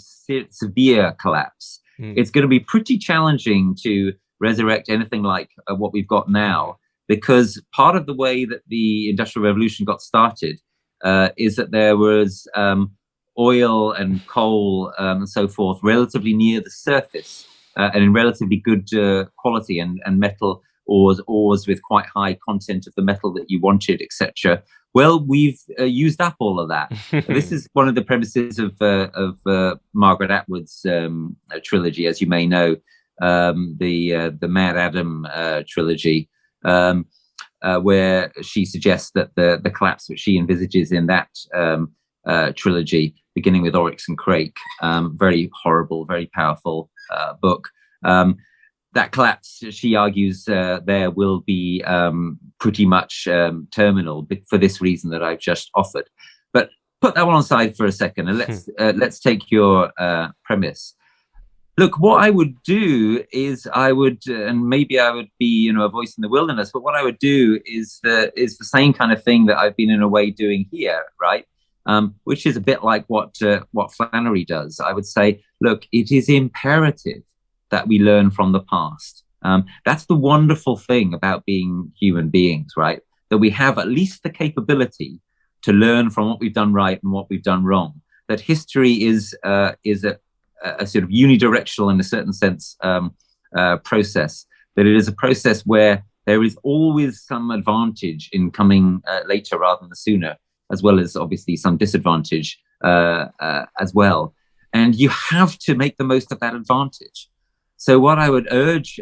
severe collapse, it's going to be pretty challenging to resurrect anything like what we've got now, because part of the way that the Industrial Revolution got started is that there was oil and coal and so forth relatively near the surface. And in relatively good quality, and metal ores with quite high content of the metal that you wanted, etc. Well, we've used up all of that. This is one of the premises of Margaret Atwood's trilogy, as you may know, the Mad Adam trilogy, where she suggests that the collapse which she envisages in that trilogy, beginning with Oryx and Crake, very horrible, very powerful book. That collapse, she argues, there will be pretty much terminal for this reason that I've just offered. But put that one aside for a second, and let's take your premise. Look, what I would do is and maybe I would be, a voice in the wilderness, but what I would do is the same kind of thing that I've been in a way doing here, right? Which is a bit like what Flannery does. I would say, look, it is imperative that we learn from the past. That's the wonderful thing about being human beings, right? That we have at least the capability to learn from what we've done right and what we've done wrong. That history is a sort of unidirectional, in a certain sense, process. That it is a process where there is always some advantage in coming later rather than sooner, as well as obviously some disadvantage as well. And you have to make the most of that advantage. So what I would urge,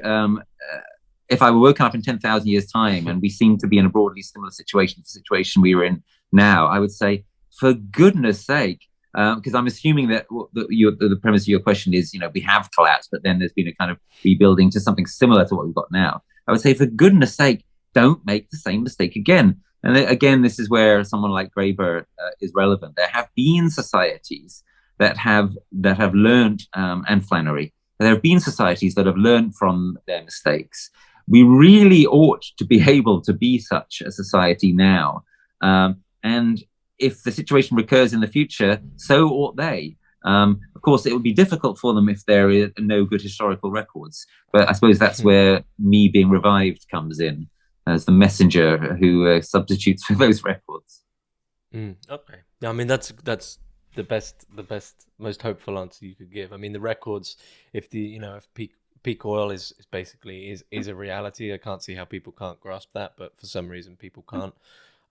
if I were woken up in 10,000 years' time and we seem to be in a broadly similar situation to the situation we are in now, I would say, for goodness sake, because I'm assuming that the premise of your question is, we have collapsed, but then there's been a kind of rebuilding to something similar to what we've got now. I would say, for goodness sake, don't make the same mistake again. And again, this is where someone like Graeber is relevant. There have been societies that have learned, and Flannery, there have been societies that have learned from their mistakes. We really ought to be able to be such a society now. And if the situation recurs in the future, so ought they. Of course, it would be difficult for them if there are no good historical records. But I suppose that's where me being revived comes in, as the messenger who substitutes for those records. Okay. Yeah, I mean, that's the best, most hopeful answer you could give. I mean, the records, if peak oil is basically is a reality. I can't see how people can't grasp that, but for some reason people can't.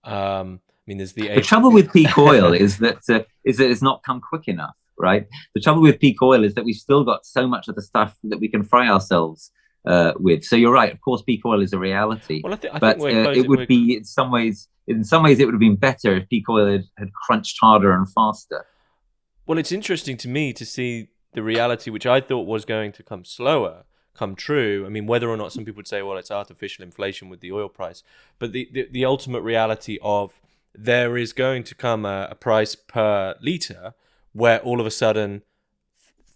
I mean, there's the The trouble with peak oil is that it's not come quick enough, right? The trouble with peak oil is that we've still got so much of the stuff that we can fry ourselves with. So you're right. Of course, peak oil is a reality. Well, I but think we're close. It would be in some ways, it would have been better if peak oil had crunched harder and faster. Well, it's interesting to me to see the reality, which I thought was going to come slower, come true. I mean, whether or not some people would say, well, it's artificial inflation with the oil price, but the ultimate reality of there is going to come a price per litre where all of a sudden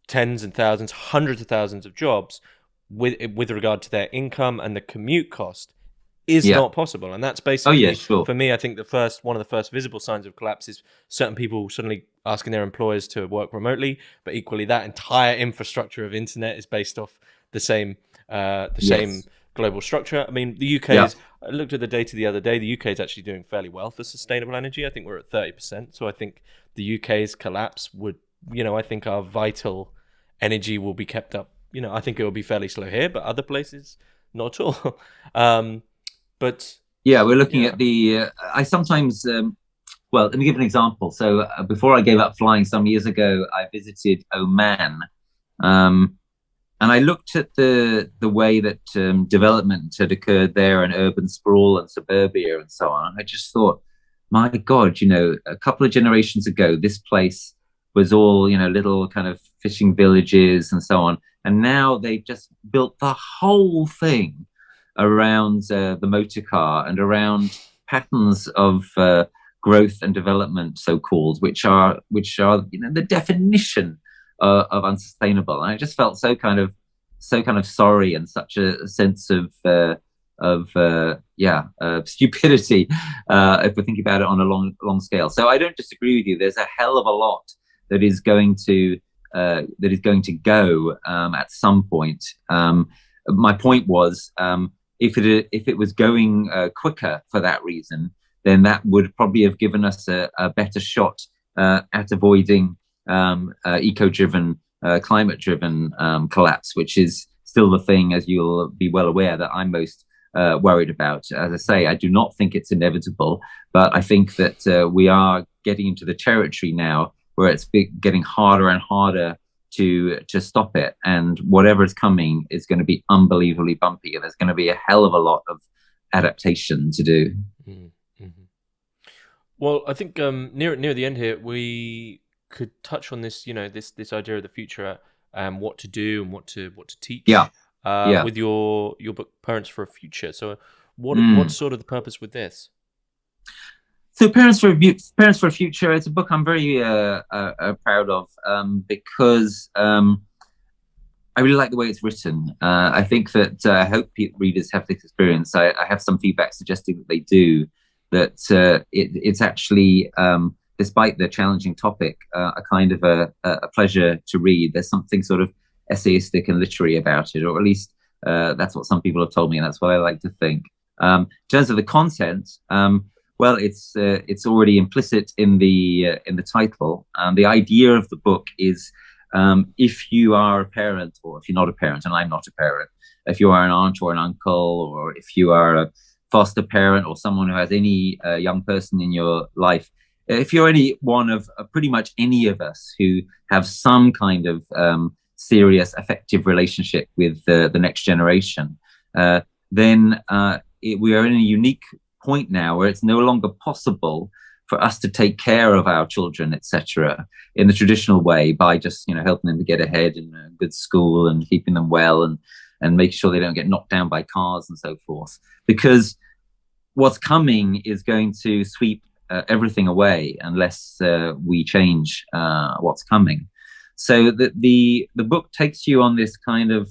tens and thousands, hundreds of thousands of jobs with regard to their income and the commute cost is not possible. And that's basically, for me, I think one of the first visible signs of collapse is certain people suddenly asking their employers to work remotely, but equally that entire infrastructure of internet is based off the same same global structure. I mean, the UK is, I looked at the data the other day, the UK is actually doing fairly well for sustainable energy. I think we're at 30%. So I think the UK's collapse would, I think our vital energy will be kept up. I think it will be fairly slow here, but other places, not at all. But yeah, we're looking at the, I sometimes, well, let me give an example. So before I gave up flying some years ago, I visited Oman. And I looked at the way that development had occurred there, and urban sprawl and suburbia and so on. And I just thought, my God, a couple of generations ago, this place was all, little kind of fishing villages and so on. And now they've just built the whole thing around the motor car and around patterns of growth and development, so-called, which are the definition of unsustainable. And I just felt so kind of sorry, and such a sense of stupidity if we think about it on a long scale. So I don't disagree with you. There's a hell of a lot that is going to go at some point. My point was, if it was going quicker for that reason, then that would probably have given us a better shot at avoiding eco-driven, climate-driven collapse, which is still the thing, as you'll be well aware, that I'm most worried about. As I say, I do not think it's inevitable, but I think that we are getting into the territory now where it's getting harder and harder to stop it, and whatever is coming is going to be unbelievably bumpy, and there's going to be a hell of a lot of adaptation to do. Mm-hmm. Well, I think near the end here, we could touch on this, this idea of the future, what to do and what to teach. With your book, Parents for a Future. So, what's sort of the purpose with this? So, Parents for a Future, it's a book I'm very proud of because I really like the way it's written. I think that I hope readers have this experience. I have some feedback suggesting that they do. That it's actually, despite the challenging topic, a kind of a pleasure to read. There's something sort of essayistic and literary about it, or at least that's what some people have told me, and that's what I like to think. In terms of the content, well, it's already implicit in the title. The idea of the book is, if you are a parent, or if you're not a parent, and I'm not a parent, if you are an aunt or an uncle, or if you are a foster parent or someone who has any young person in your life, if you're any one of pretty much any of us who have some kind of serious affective relationship with the next generation, then we are in a unique point now where it's no longer possible for us to take care of our children, etc., in the traditional way, by just helping them to get ahead in a good school and keeping them well and making sure they don't get knocked down by cars and so forth. Because what's coming is going to sweep everything away unless we change what's coming. So the book takes you on this kind of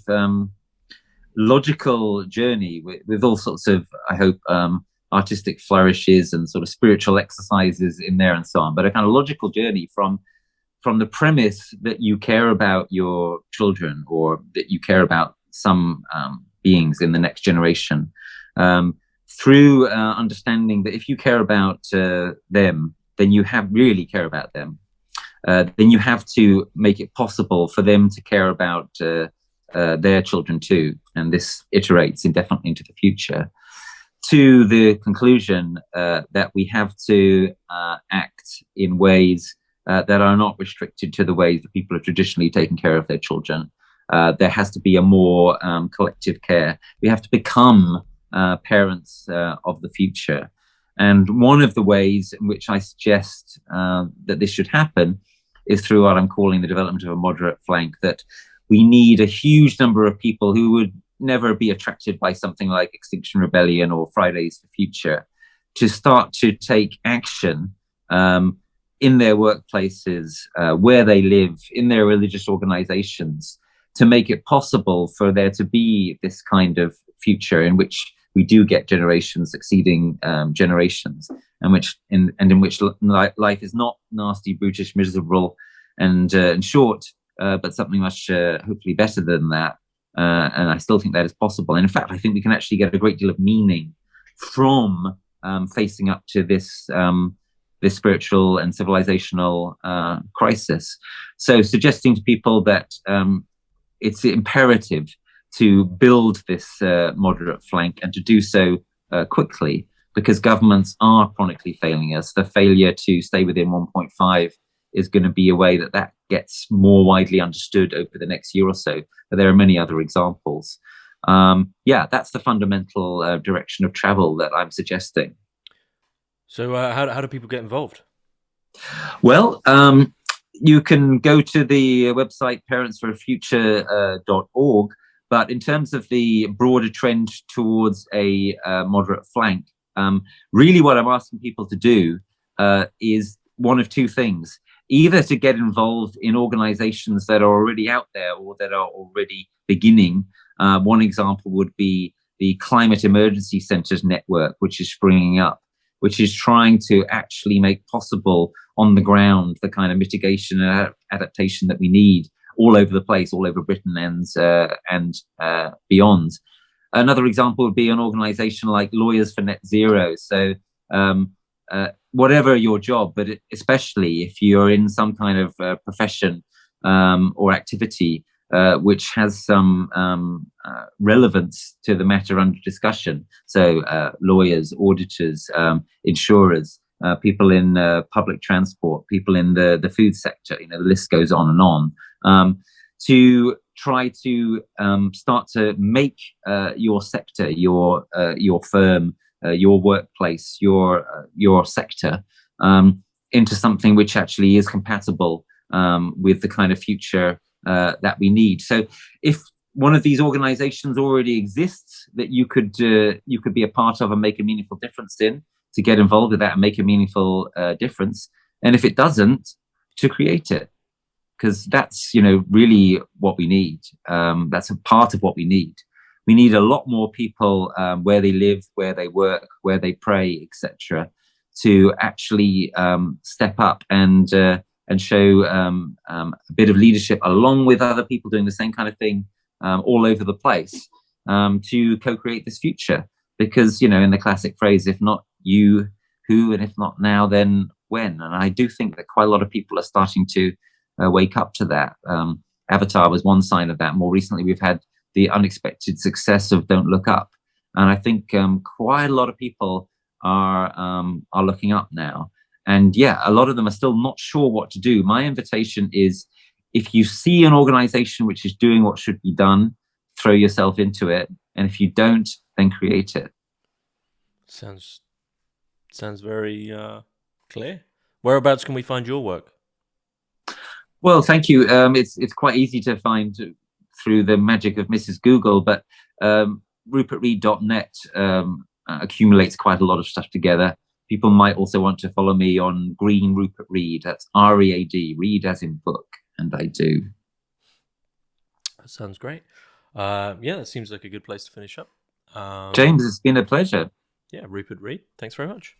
logical journey with all sorts of, I hope, artistic flourishes and sort of spiritual exercises in there and so on, but a kind of logical journey from the premise that you care about your children, or that you care about some beings in the next generation, through understanding that if you care about them, then you really care about them. Then you have to make it possible for them to care about their children too, and this iterates indefinitely into the future, to the conclusion that we have to act in ways that are not restricted to the ways that people have traditionally taken care of their children. There has to be a more collective care. We have to become parents of the future. And one of the ways in which I suggest that this should happen is through what I'm calling the development of a moderate flank, that we need a huge number of people who would never be attracted by something like Extinction Rebellion or Fridays for Future to start to take action in their workplaces, where they live, in their religious organizations, to make it possible for there to be this kind of future in which we do get generations succeeding generations, and in which life is not nasty, brutish, miserable, and short, but something much hopefully better than that. And I still think that is possible. And in fact, I think we can actually get a great deal of meaning from facing up to this spiritual and civilizational crisis. So suggesting to people that it's imperative to build this moderate flank, and to do so quickly, because governments are chronically failing us. The failure to stay within 1.5 is going to be a way that gets more widely understood over the next year or so. But there are many other examples. That's the fundamental direction of travel that I'm suggesting. So how do people get involved? Well, you can go to the website parentsforafuture.org. But in terms of the broader trend towards a moderate flank, really what I'm asking people to do is one of two things: either to get involved in organizations that are already out there or that are already beginning. One example would be the Climate Emergency Centers Network, which is springing up, which is trying to actually make possible on the ground the kind of mitigation and adaptation that we need all over the place, all over Britain and beyond. Another example would be an organization like Lawyers for Net Zero. So whatever your job, but especially if you're in some kind of profession or activity which has some relevance to the matter under discussion. So lawyers, auditors, insurers, people in public transport, people in the food sector, the list goes on and on, to try to start to make your sector, your firm, your workplace, your sector into something which actually is compatible with the kind of future that we need. So if one of these organizations already exists that you could be a part of and make a meaningful difference in, to get involved with that and make a meaningful difference. And if it doesn't, to create it, because that's really what we need. That's a part of what we need. We need a lot more people where they live, where they work, where they pray, etc., to actually step up and show a bit of leadership, along with other people doing the same kind of thing all over the place, to co-create this future. Because, in the classic phrase, if not you, who? And if not now, then when? And I do think that quite a lot of people are starting to wake up to that. Avatar was one sign of that. More recently, we've had the unexpected success of Don't Look Up. And I think quite a lot of people are looking up now. And a lot of them are still not sure what to do. My invitation is, if you see an organization which is doing what should be done, throw yourself into it. And if you don't, then create it. Sounds very clear. Whereabouts can we find your work? Well, thank you. It's quite easy to find through the magic of Mrs. Google, but rupertread.net accumulates quite a lot of stuff together. People might also want to follow me on Green Rupert Read. That's READ, read as in book, and I do. That sounds great. That seems like a good place to finish up. James, it's been a pleasure. Yeah, Rupert Read. Thanks very much.